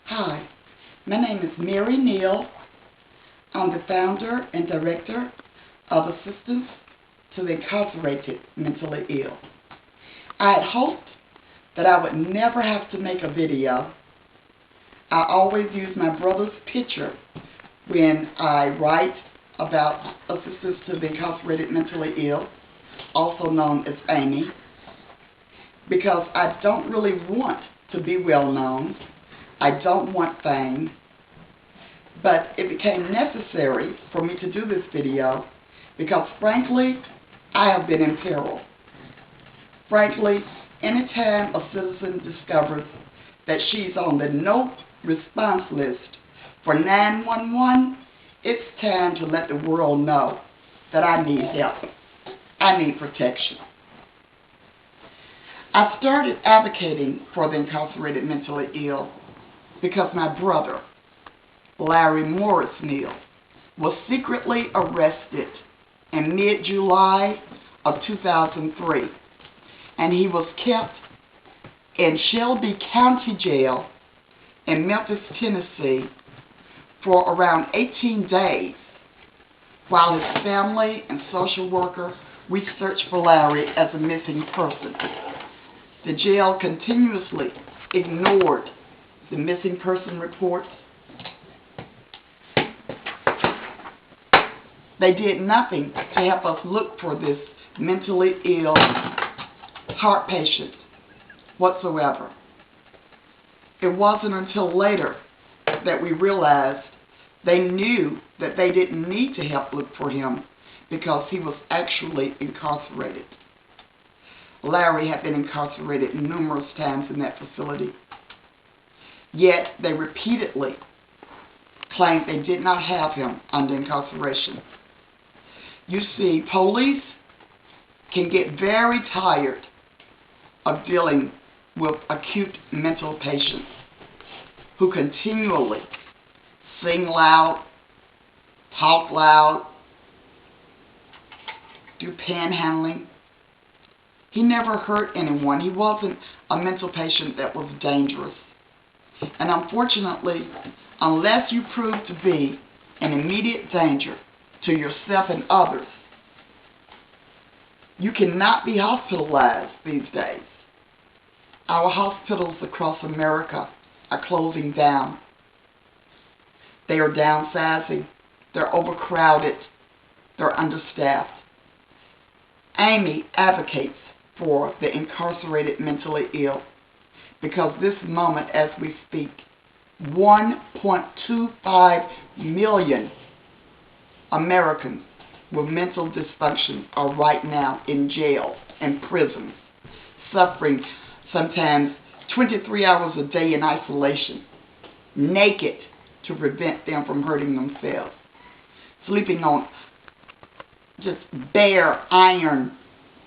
Hi, my name is Mary Neal. I'm the founder and director of Assistance to the Incarcerated Mentally Ill. I had hoped that I would never have to make a video. I always use my brother's picture when I write about Assistance to the Incarcerated Mentally Ill, also known as Amy, because I don't really want to be well known. I don't want fame, but it became necessary for me to do this video because, frankly, I have been in peril. Frankly, anytime a citizen discovers that she's on the no response list for 911, it's time to let the world know that I need help. I need protection. I started advocating for the incarcerated mentally ill because my brother, Larry Morris Neal, was secretly arrested in mid-July of 2003, and he was kept in Shelby County Jail in Memphis, Tennessee for around 18 days while his family and social worker researched for Larry as a missing person. The jail continuously ignored the missing person reports. They did nothing to help us look for this mentally ill heart patient whatsoever. It wasn't until later that we realized they knew that they didn't need to help look for him because he was actually incarcerated. Larry had been incarcerated numerous times in that facility. Yet they repeatedly claimed they did not have him under incarceration. You see, police can get very tired of dealing with acute mental patients who continually sing loud, talk loud, do panhandling. He never hurt anyone. He wasn't a mental patient that was dangerous. And unfortunately, unless you prove to be an immediate danger to yourself and others, you cannot be hospitalized these days. Our hospitals across America are closing down. They are downsizing. They're overcrowded. They're understaffed. Amy advocates for the incarcerated mentally ill because this moment as we speak, 1.25 million Americans with mental dysfunction are right now in jail and prisons, suffering sometimes 23 hours a day in isolation, naked to prevent them from hurting themselves, sleeping on just bare iron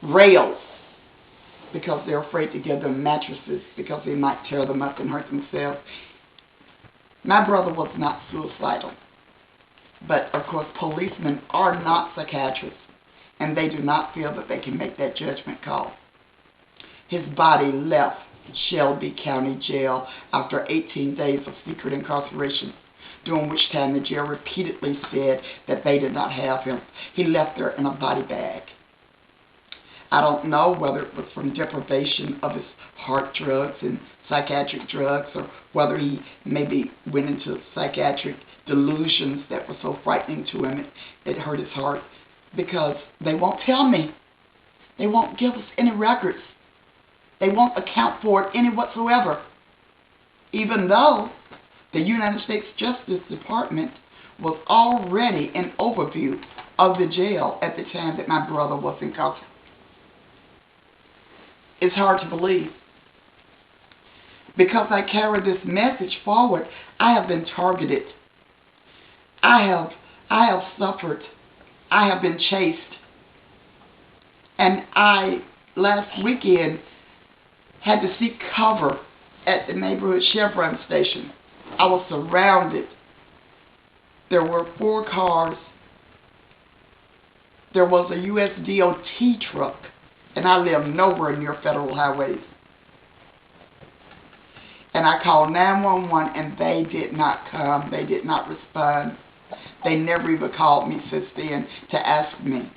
rails because they're afraid to give them mattresses because they might tear them up and hurt themselves. My brother was not suicidal, but of course policemen are not psychiatrists, and they do not feel that they can make that judgment call. His body left Shelby County Jail after 18 days of secret incarceration, during which time the jail repeatedly said that they did not have him. He left there in a body bag. I don't know whether it was from deprivation of his heart drugs and psychiatric drugs, or whether he maybe went into psychiatric delusions that were so frightening to him it hurt his heart, because they won't tell me. They won't give us any records. They won't account for it any whatsoever, even though the United States Justice Department was already an overview of the jail at the time that my brother was incarcerated. It's hard to believe. Because I carry this message forward, I have been targeted. I have suffered. I have been chased. And I, last weekend, had to seek cover at the neighborhood Chevron station. I was surrounded. There were 4 cars. There was a USDOT truck. And I live nowhere near federal highways. And I called 911 and they did not come. They did not respond. They never even called me since then to ask me,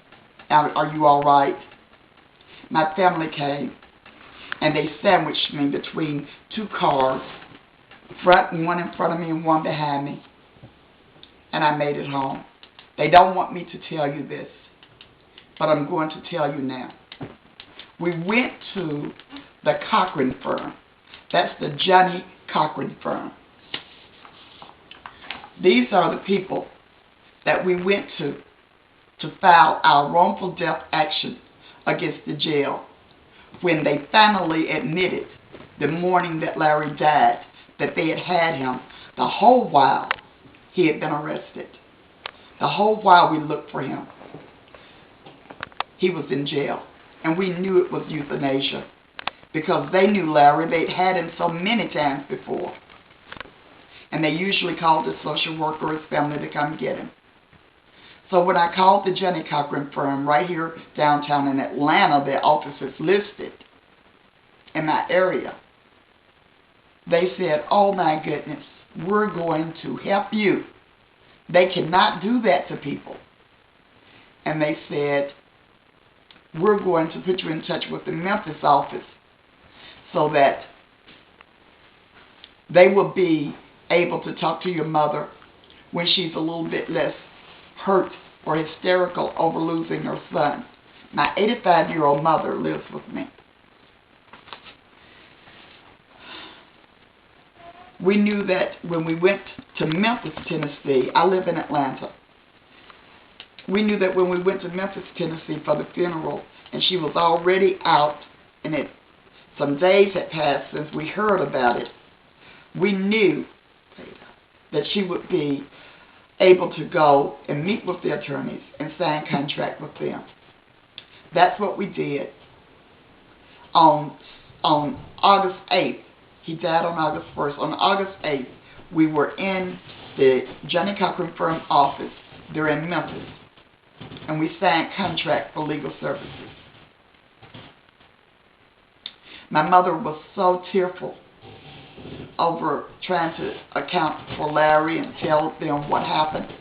are you all right? My family came and they sandwiched me between two cars, one in front of me and one behind me. And I made it home. They don't want me to tell you this, but I'm going to tell you now. We went to the Cochran Firm. That's the Johnnie Cochran Firm. These are the people that we went to file our wrongful death action against the jail when they finally admitted the morning that Larry died that they had had him the whole while he had been arrested. The whole while we looked for him, he was in jail. And we knew it was euthanasia because they knew Larry. They'd had him so many times before. And they usually called the social worker or his family to come get him. So when I called the Johnnie Cochran Firm right here downtown in Atlanta, their office is listed in my area, they said, oh my goodness, we're going to help you. They cannot do that to people. And they said, we're going to put you in touch with the Memphis office so that they will be able to talk to your mother when she's a little bit less hurt or hysterical over losing her son. My 85-year-old mother lives with me. We knew that when we went to Memphis, Tennessee, I live in Atlanta. We knew that when we went to Memphis, Tennessee for the funeral, and she was already out, and some days had passed since we heard about it, we knew that she would be able to go and meet with the attorneys and sign contract with them. That's what we did. On August 8th, he died on August 1st. On August 8th, we were in the Johnnie Cochran Firm office. They're in Memphis. And we signed contract for legal services. My mother was so tearful over trying to account for Larry and tell them what happened.